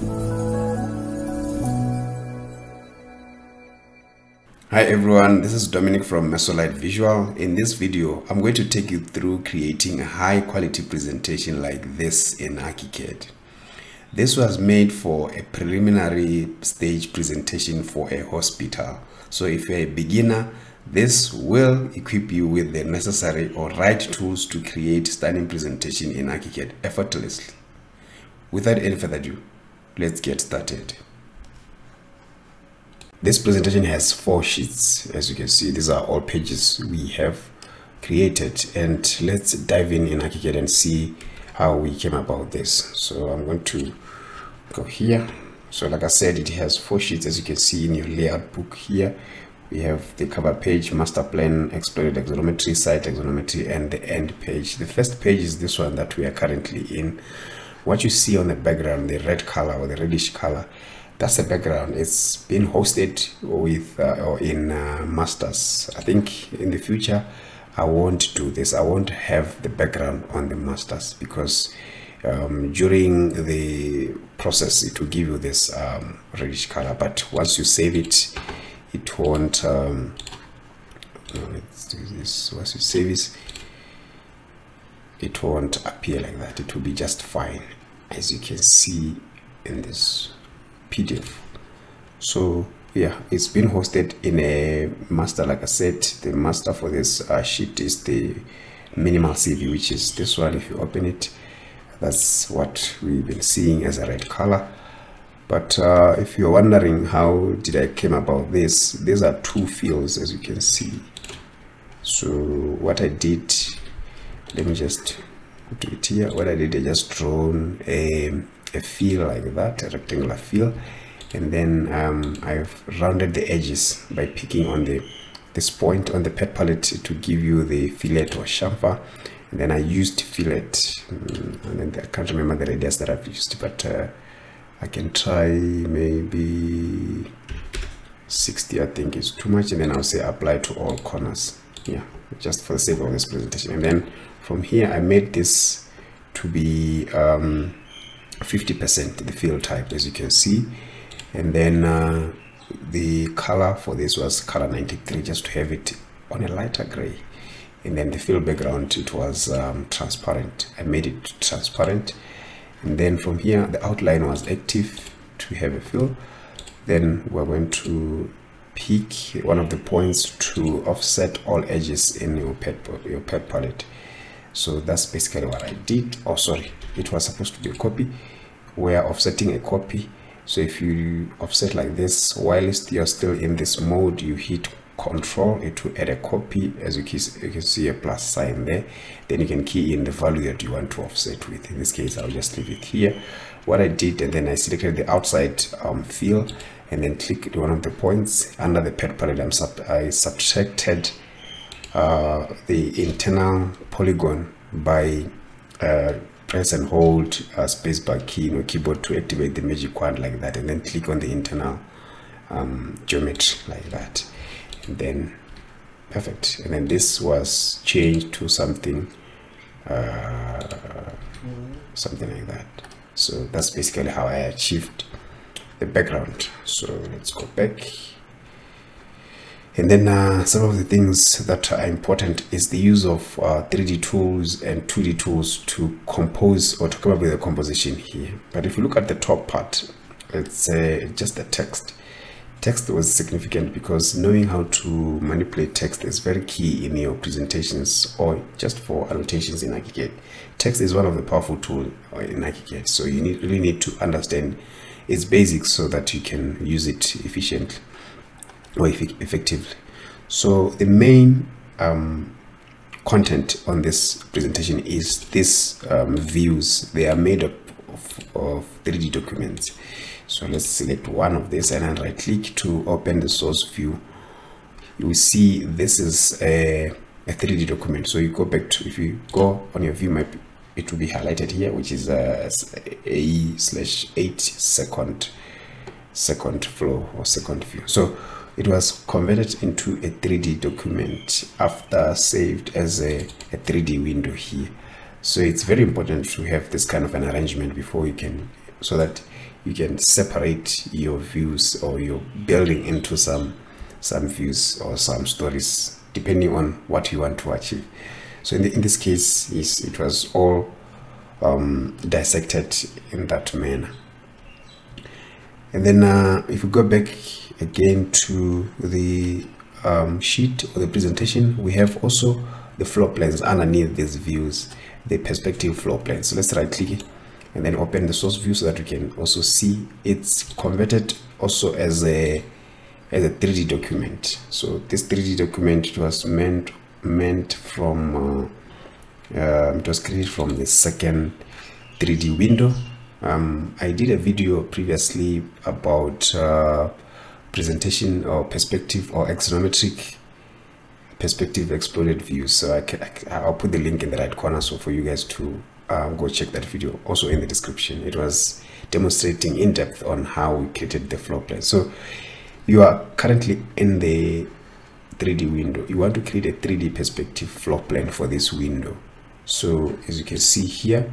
Hi everyone, this is Dominic from Mesolite Visual. In this video, I'm going to take you through creating a high quality presentation like this in ArchiCAD. This was made for a preliminary stage presentation for a hospital. So if you're a beginner, this will equip you with the necessary or right tools to create stunning presentation in ArchiCAD effortlessly. Without any further ado, let's get started. This presentation has 4 sheets. As you can see, these are all pages we have created, and let's dive in ArchiCAD and see how we came about this. So I'm going to go here. So like I said, it has 4 sheets. As you can see in your layout book here, we have the cover page, master plan, exploded axonometry, site axonometry, and the end page. The first page is this one that we are currently in. What you see on the background, the red color or the reddish color, that's the background. It's been hosted with or in masters. I think in the future I won't do this. I won't have the background on the masters because during the process it will give you this reddish color, but once you save it, it won't let's do this. Once you save it, it won't appear like that. It will be just fine, as you can see in this PDF. So yeah, it's been hosted in a master. Like I said, the master for this sheet is the minimal CV, which is this one. If you open it, that's what we've been seeing as a red color. But if you're wondering how did I came about this, these are 2 fields, as you can see. So what I did, let me just do it here. What I did, I just drawn a fill like that, a rectangular fill, and then I've rounded the edges by picking on this point on the pet palette to give you the fillet or chamfer, and then I used fillet, and then I can't remember the radius that I've used, but I can try maybe 60. I think is too much, and then I'll say apply to all corners, yeah, just for the sake of this presentation. And then from here I made this to be 50% the fill type, as you can see, and then the color for this was color 93, just to have it on a lighter gray. And then the fill background, it was transparent. I made it transparent, and then from here the outline was active to have a fill. Then we're going to pick one of the points to offset all edges in your pet palette. So that's basically what I did. Oh sorry, it was supposed to be a copy. We are offsetting a copy. So if you offset like this, whilst you're still in this mode, you hit Control, it will add a copy. As you can see a plus sign there. Then you can key in the value that you want to offset with. In this case, I'll just leave it here. What I did, and then I selected the outside fill, and then clicked one of the points under the pet palette. I subtracted the internal polygon by press and hold spacebar key in your keyboard to activate the magic wand like that, and then click on the internal geometry like that, and then perfect. And then this was changed to something something like that. So that's basically how I achieved the background. So let's go back. And then some of the things that are important is the use of 3D tools and 2D tools to compose or to come up with a composition here. But if you look at the top part, it's just the text. Text was significant because knowing how to manipulate text is very key in your presentations or just for annotations in ArchiCAD. Text is one of the powerful tools in ArchiCAD, so you really need to understand its basics so that you can use it efficiently or effectively. So the main content on this presentation is these views. They are made up of 3D documents. So let's select one of this and then right click to open the source view. You will see this is a 3D document. So you go back to, if you go on your view map, it will be highlighted here, which is A/8 second flow or second view. So it was converted into a 3D document after saved as a 3D window here. So it's very important to have this kind of an arrangement before you can, so that you can separate your views or your building into some views or some stories depending on what you want to achieve. So in this case, yes, it was all dissected in that manner. And then if we go back again to the sheet or the presentation, we have also the floor plans underneath these views, the perspective floor plans. So let's right click and then open the source view so that we can also see it's converted also as a 3D document. So this 3D document, it was meant from it was created from the second 3D window. I did a video previously about presentation or perspective or axonometric perspective exploded views. So I'll put the link in the right corner so for you guys to go check that video, also in the description. It was demonstrating in depth on how we created the floor plan. So you are currently in the 3D window. You want to create a 3D perspective floor plan for this window. So as you can see here,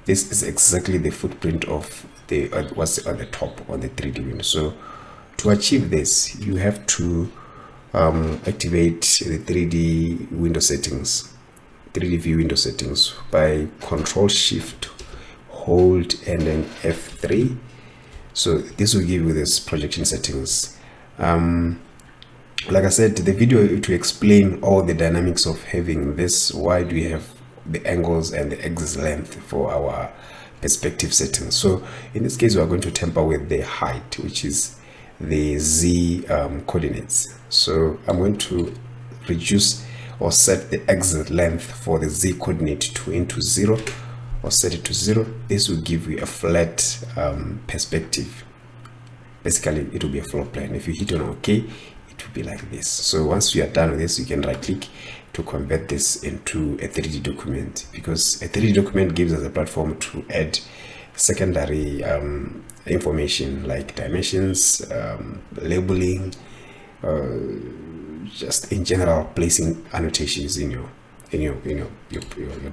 this is exactly the footprint of the what's on the top on the 3D window. So to achieve this, you have to activate the 3D window settings, 3D view window settings by Control Shift hold and then F3. So this will give you this projection settings. Like I said, the video to explain all the dynamics of having this, why do we have the angles and the axis length for our perspective settings. So in this case, we are going to tamper with the height, which is the Z coordinates. So I'm going to reduce or set the exit length for the Z coordinate into 0 or set it to 0. This will give you a flat perspective. Basically, it will be a floor plan. If you hit on OK, it will be like this. So once you are done with this, you can right click to convert this into a 3D document, because a 3D document gives us a platform to add secondary information like dimensions, labeling, just in general placing annotations in your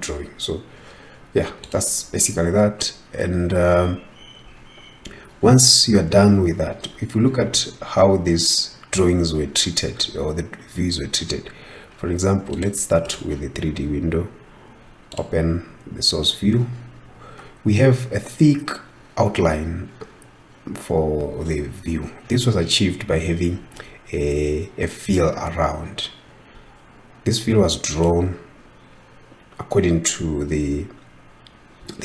drawing. So yeah, that's basically that. And once you are done with that, if you look at how these drawings were treated or the views were treated, for example, let's start with the 3D window. Open the source view. We have a thick outline for the view. This was achieved by having a fill around. This fill was drawn according to the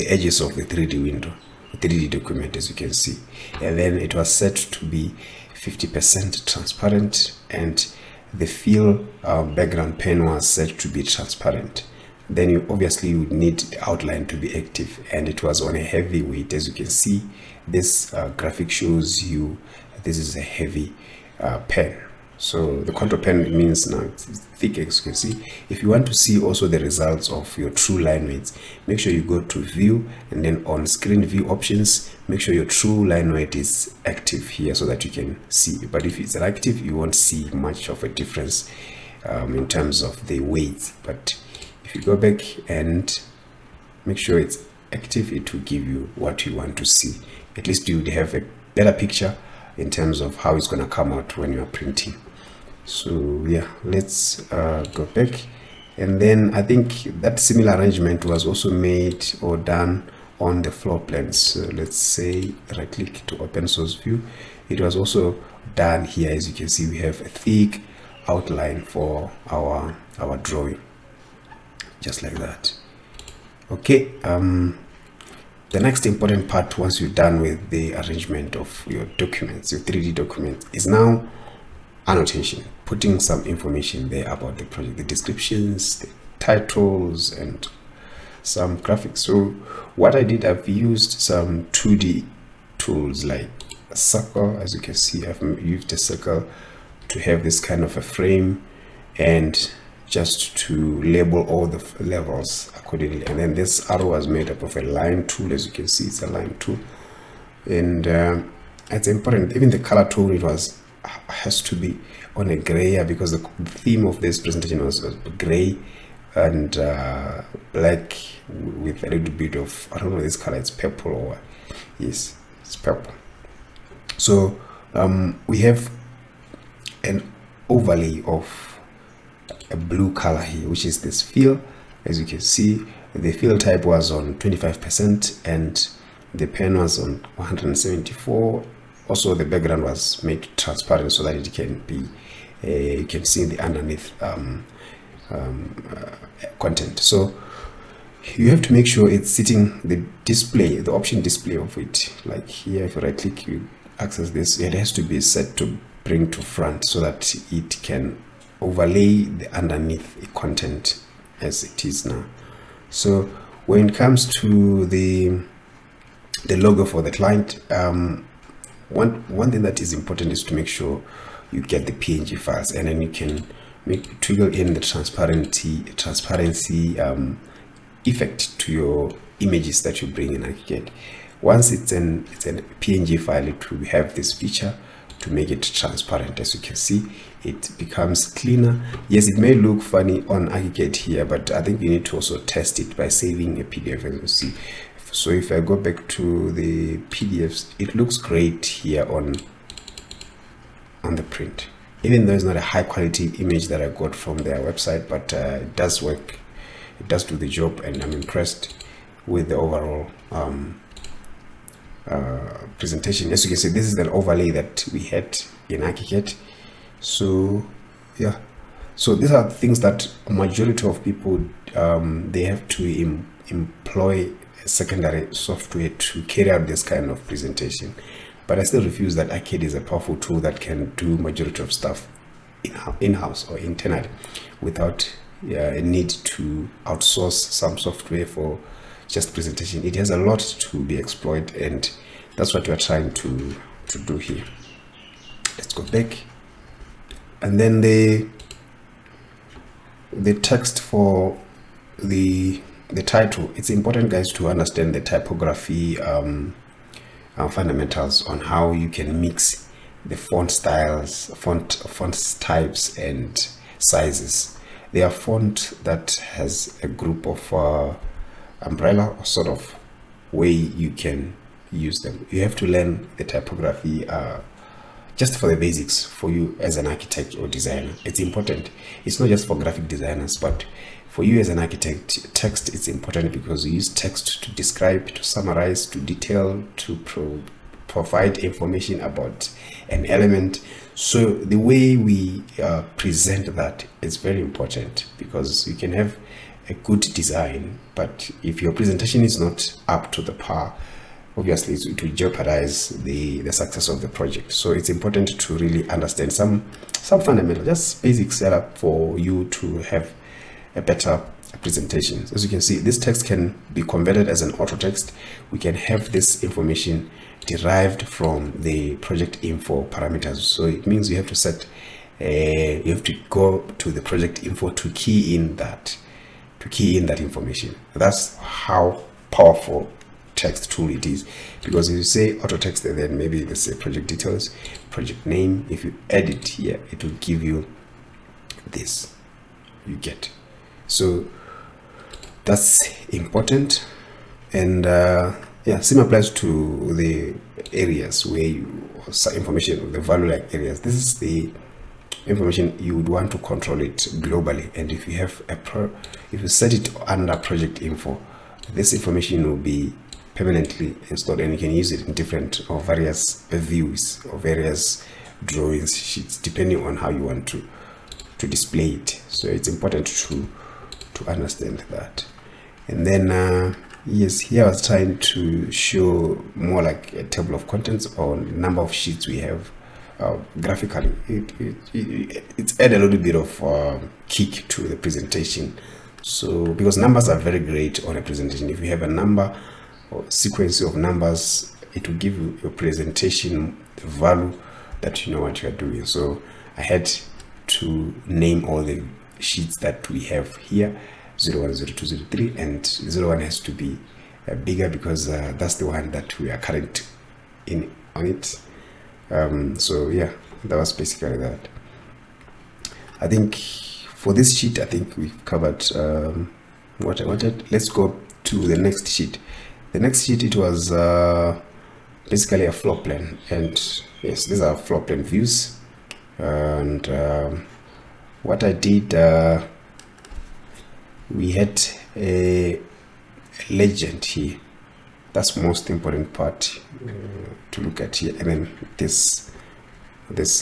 edges of the 3D window, the 3D document, as you can see. And then it was set to be 50% transparent, and the fill background pen was set to be transparent. Then you obviously would need the outline to be active, and it was on a heavy weight. As you can see, this graphic shows you this is a heavy pen. So the contour pen means now it's thick, as you can see. If you want to see also the results of your true line weights, make sure you go to view and then on screen view options, make sure your true line weight is active here so that you can see. But if it's inactive, you won't see much of a difference in terms of the weight. But if you go back and make sure it's active, it will give you what you want to see. At least you would have a better picture in terms of how it's going to come out when you are printing. So yeah, let's go back. And then I think that similar arrangement was also made or done on the floor plans. So let's say right click to open source view. It was also done here. As you can see, we have a thick outline for our drawing, just like that. Okay, the next important part, once you're done with the arrangement of your documents, your 3D document, is now annotation, putting some information there about the project, the descriptions, the titles, and some graphics. So what I did, I've used some 2D tools like a circle. As you can see, I've used a circle to have this kind of a frame and just to label all the levels accordingly. And then this arrow was made up of a line tool. As you can see, it's a line tool, and it's important. Even the color tone, it has to be on a gray, because the theme of this presentation was gray and black with a little bit of, I don't know this color, it's purple or what. Yes, It's purple. So we have an overlay of a blue color here, which is this fill. As you can see, the fill type was on 25% and the pen was on 174. Also, the background was made transparent so that it can be you can see the underneath content. So you have to make sure it's sitting the display, the option display of it. Like here, if you right click, you access this. It has to be set to bring to front so that it can overlay the underneath content as it is now. So when it comes to the logo for the client, one thing that is important is to make sure you get the PNG files, and then you can trigger in the transparency effect to your images that you bring in ArchiCAD. Once it's a PNG file, it will have this feature to make it transparent. As you can see, it becomes cleaner. Yes, it may look funny on ArchiCAD here, but I think you need to also test it by saving a PDF, as you see. So if I go back to the PDFs, it looks great here on the print, even though it's not a high quality image that I got from their website, but it does work, it does do the job, and I'm impressed with the overall presentation. As you can see, this is the overlay that we had in ArchiCAD. So yeah, so these are things that majority of people they have to employ secondary software to carry out this kind of presentation. But I still refuse that ArchiCAD is a powerful tool that can do majority of stuff in-house or internally without a need to outsource some software for just presentation. It has a lot to be exploited, and that's what we are trying to do here. Let's go back, and then the text for the title. It's important, guys, to understand the typography fundamentals on how you can mix the font styles, font types and sizes. They are font that has a group of umbrella or sort of way you can use them. You have to learn the typography just for the basics for you as an architect or designer. It's important. It's not just for graphic designers, but for you as an architect, text is important because you use text to describe, to summarize, to detail, to provide information about an element. So the way we present that is very important, because you can have a good design, but if your presentation is not up to the par, obviously it will jeopardize the success of the project. So it's important to really understand some fundamental, just basic setup for you to have a better presentation. As you can see, this text can be converted as an auto text. We can have this information derived from the project info parameters. So it means you have to set you have to go to the project info to key in that information. That's how powerful text tool it is, because if you say auto text and then maybe let's say project details, project name, if you add it here, it will give you this you get. So that's important. And yeah, same applies to the areas where you information, the value like areas. This is the information you would want to control it globally, and if you have if you set it under project info, this information will be permanently installed, and you can use it in different or various views or various drawings sheets depending on how you want to display it. So it's important to understand that. And then yes, here I was trying to show more like a table of contents or number of sheets we have graphically. It's add a little bit of kick to the presentation. So because numbers are very great on a presentation, if you have a number or sequence of numbers, it will give you your presentation the value that you know what you are doing. So I had to name all the sheets that we have here, 01, 02, 03, and 01 has to be bigger because that's the one that we are current in on it. So yeah, that was basically that. I think for this sheet, I think we've covered what I wanted. Let's go to the next sheet. The next sheet, it was basically a floor plan. And yes, these are floor plan views. And what I did, we had a legend here. That's most important part to look at here. And then this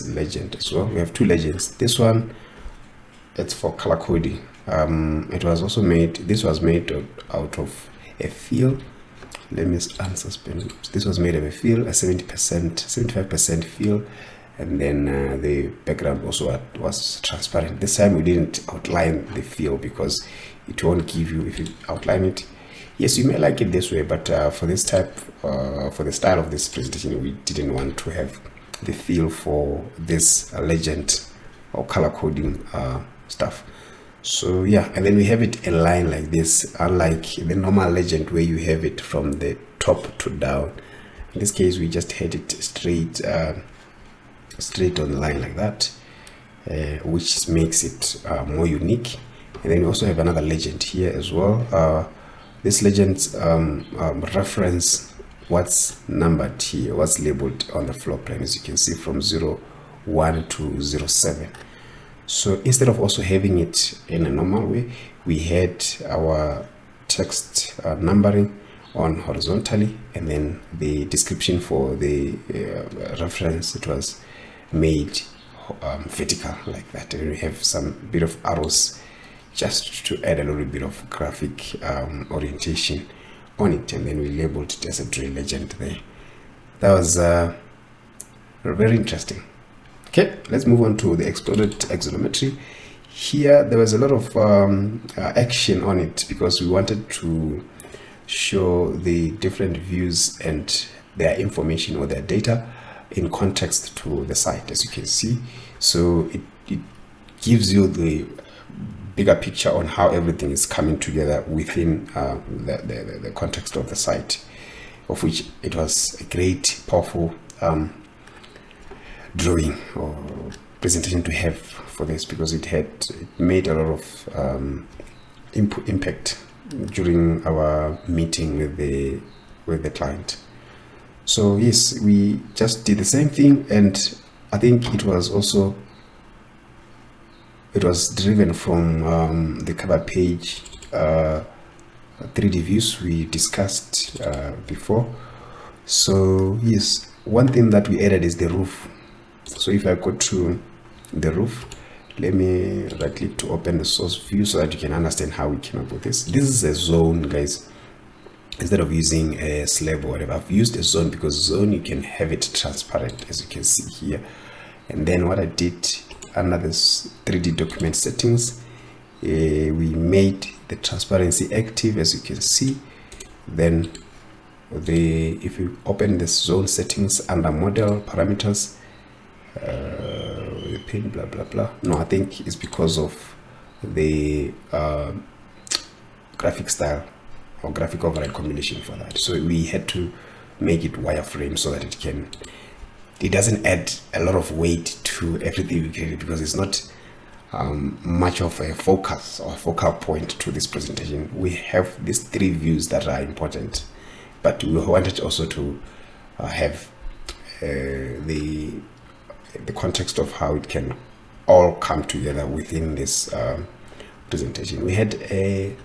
legend as well. We have two legends. This one, it's for color coding. It was also made, this was made out of a fill. Let me unsuspend. This was made of a fill, a 70%, 75% fill, and then the background also was transparent. This time we didn't outline the fill because it won't give you if you outline it. Yes, you may like it this way, but for this type, for the style of this presentation, we didn't want to have the fill for this legend or color coding stuff. So yeah, and then we have it aligned like this, unlike the normal legend where you have it from the top to down. In this case, we just had it straight on the line like that, which makes it more unique. And then we also have another legend here as well. This legend reference what's numbered here, what's labeled on the floor plan, as you can see, from 01 to 07. So instead of also having it in a normal way, we had our text numbering on horizontally, and then the description for the reference, it was made vertical like that. And we have some bit of arrows just to add a little bit of graphic orientation on it, and then we labeled it as a drill legend there. That was very interesting. Okay, let's move on to the exploded axonometry. Here there was a lot of action on it because we wanted to show the different views and their information or their data in context to the site, as you can see. So it gives you the bigger picture on how everything is coming together within the context of the site, of which it was a great, powerful drawing or presentation to have for this, because it made a lot of impact during our meeting with the client. So yes, we just did the same thing, and I think it was driven from the cover page 3D views we discussed before. So yes, one thing that we added is the roof. So if I go to the roof, let me right click to open the source view so that you can understand how we came up with this. This is a zone, guys. Instead of using a slab or whatever, I've used a zone because zone you can have it transparent, as you can see here. And then what I did under this 3D document settings, we made the transparency active, as you can see. Then if you open the zone settings under model parameters, pin blah blah blah. No, I think it's because of the graphic style or graphic override combination for that. So we had to make it wireframe so that it doesn't add a lot of weight to everything we created, because it's not much of a focus or focal point to this presentation. We have these three views that are important, but we wanted also to have the context of how it can all come together within this presentation. We had a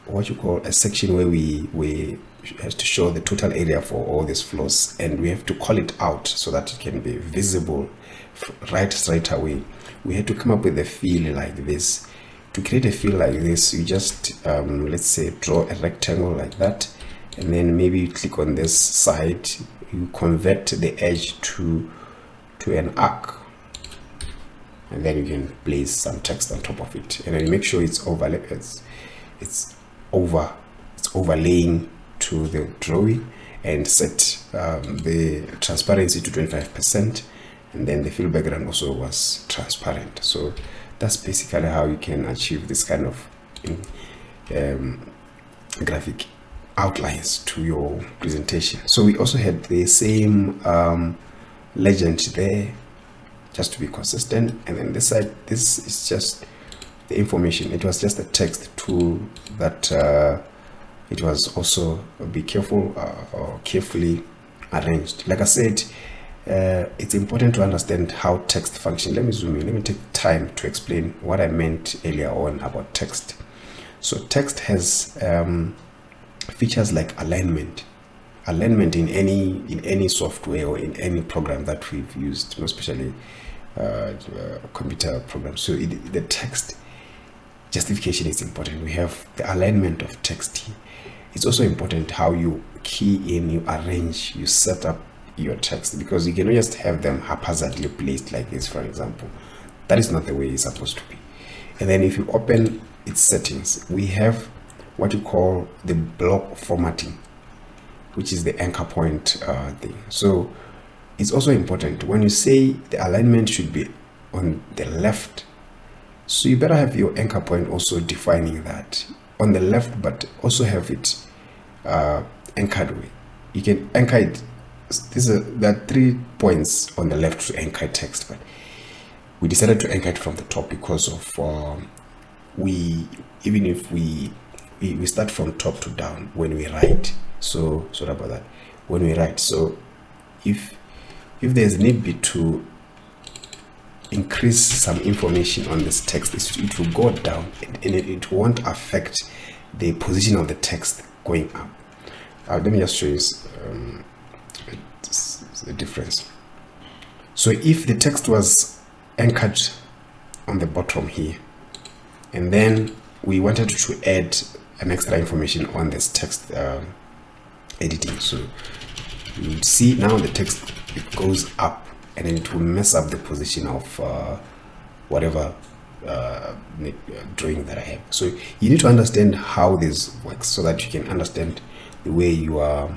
what you call a section where we have to show the total area for all these floors, and we have to call it out so that it can be visible right away. We had to come up with a fill like this. To create a fill like this, you just let's say draw a rectangle like that, and then maybe you click on this side, you convert the edge to an arc, and then you can place some text on top of it, and then make sure it's overlaying to the drawing, and set the transparency to 25%, and then the fill background also was transparent. So that's basically how you can achieve this kind of graphic outlines to your presentation. So we also had the same legend there, just to be consistent, and then this side, this is just the information. It was just a text tool that it was also be careful or carefully arranged. Like I said, it's important to understand how text functions. Let me zoom in. Let me take time to explain what I meant earlier on about text. So text has features like alignment in any software or in any program that we've used, especially computer programs. So the text justification is important. We have the alignment of text here. It's also important how you key in, you arrange, you set up your text, because you cannot just have them haphazardly placed like this, for example. That is not the way it's supposed to be. And then if you open its settings, we have what you call the block formatting, which is the anchor point thing. So it's also important when you say the alignment should be on the left, so you better have your anchor point also defining that on the left, but also have it anchored way. You can anchor it. There are 3 points on the left to anchor text, but we decided to anchor it from the top because of even if we start from top to down when we write. So sorry about that. When we write, so if there's need be to increase some information on this text, it will go down, and it won't affect the position of the text going up. Let me just show you the difference. So if the text was anchored on the bottom here, and then we wanted to add an extra information on this text editing, so you see now the text, it goes up, and then it will mess up the position of whatever drawing that I have. So you need to understand how this works so that you can understand the way you are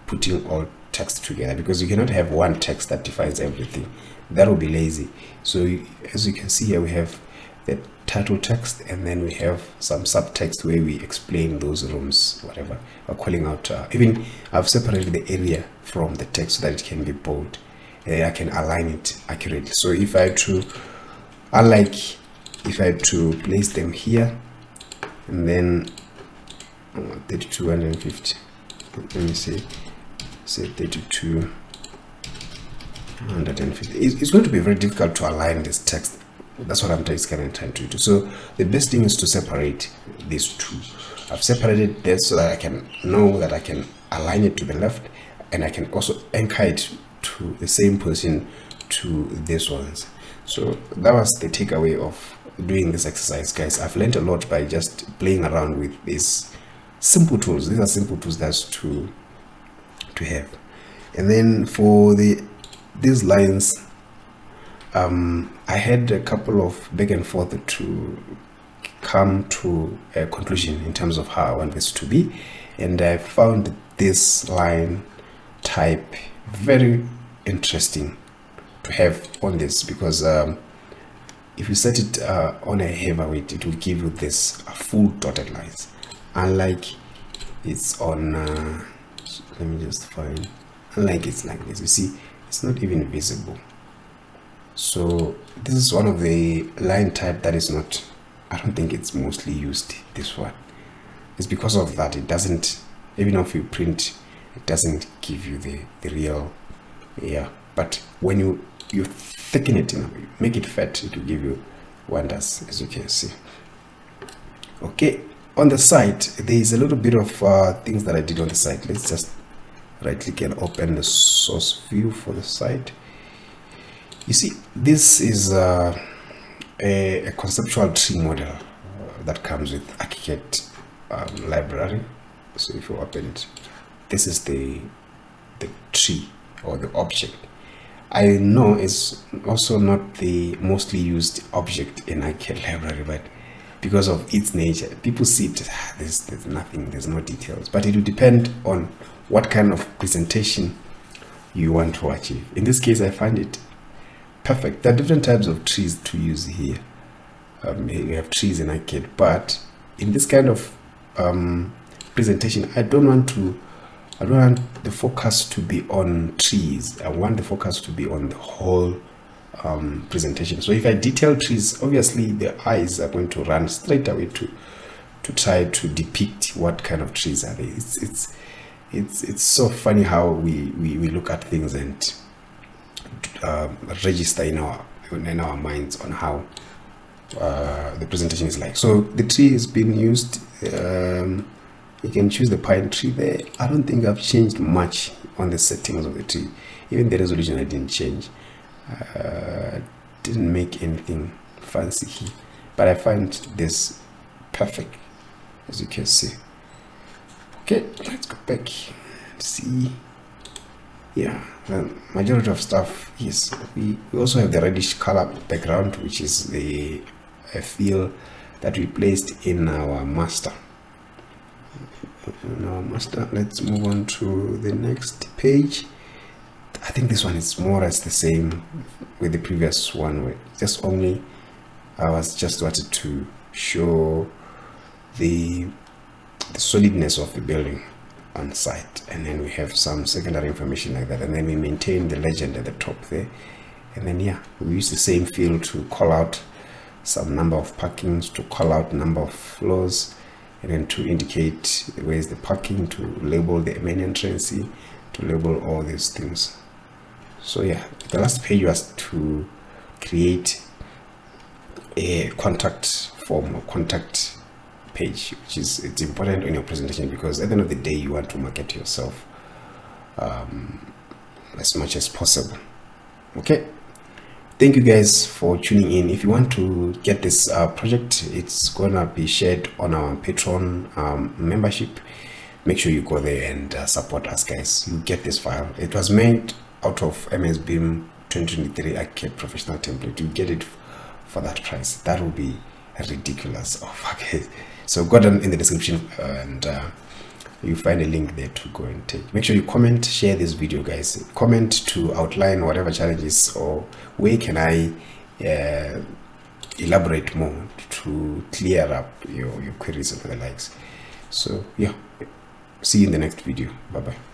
putting all text together, because you cannot have one text that defines everything. That will be lazy. So as you can see here, we have the title text, and then we have some subtext where we explain those rooms, whatever we're calling out. Even I've separated the area from the text so that it can be bold, and I can align it accurately. So if I had to, if I had to place them here, and then 32 and 50, let me say 32 150. It's going to be very difficult to align this text. That's what I'm trying to do. So the best thing is to separate these two. I've separated this so that I can know that I can align it to the left, and I can also anchor it to the same position to these ones. So that was the takeaway of doing this exercise, guys. I've learned a lot by just playing around with these simple tools. These are simple tools that's to have. And then for these lines, I had a couple of back and forth to come to a conclusion in terms of how I want this to be, and I found this line type very interesting to have on this, because if you set it on a heavyweight, it will give you this full dotted lines, unlike it's on let me just find, unlike it's like this, you see it's not even visible. So this is one of the line type that is not, I don't think it's mostly used, this one. It's because of that it doesn't, even if you print, it doesn't give you the real, yeah. But when you thicken it enough, you make it fat, it will give you wonders, as you can see. Okay, on the side there is a little bit of things that I did on the side. Let's just right click and open the source view for the site. You see, this is a conceptual tree model that comes with ArchiCAD library. So if you open it, this is the tree or the object. I know it's also not the mostly used object in ArchiCAD library, but because of its nature, people see it, there's nothing, there's no details. But it will depend on what kind of presentation you want to achieve. In this case, I find it perfect. There are different types of trees to use here. We have trees in ArchiCAD, but in this kind of presentation, I don't want the focus to be on trees. I want the focus to be on the whole presentation. So if I detail trees, obviously the eyes are going to run straight away to to try to depict what kind of trees are they. It's so funny how we look at things and register in our minds on how the presentation is like. So the tree has been used. You can choose the pine tree there. I don't think I've changed much on the settings of the tree. Even the resolution I didn't change. Didn't make anything fancy here, but I find this perfect, as you can see. Okay, let's go back and see. Yeah, the majority of stuff is, we also have the reddish color background, which is the fill that we placed in our master. Let's move on to the next page. I think this one is more or less the same with the previous one. Just only I was just wanted to show the solidness of the building on site, and then we have some secondary information like that, and then we maintain the legend at the top there, and then yeah, we use the same field to call out some number of parkings, to call out number of floors, and then to indicate where is the parking, to label the main entrance, to label all these things. So yeah, the last page was to create a contact form or contact page, which is, it's important in your presentation, because at the end of the day you want to market yourself as much as possible. Okay, thank you guys for tuning in. If you want to get this project, it's gonna be shared on our Patreon membership. Make sure you go there and support us, guys. You get this file. It was made out of MS BIM 2023 ArchiCAD professional template. You get it for that price. That will be ridiculous. Oh, okay. So go down in the description and you find a link there to go and take. Make sure you comment, share this video, guys. Comment to outline whatever challenges, or where can I elaborate more to clear up your queries and the likes. So yeah, see you in the next video. Bye bye.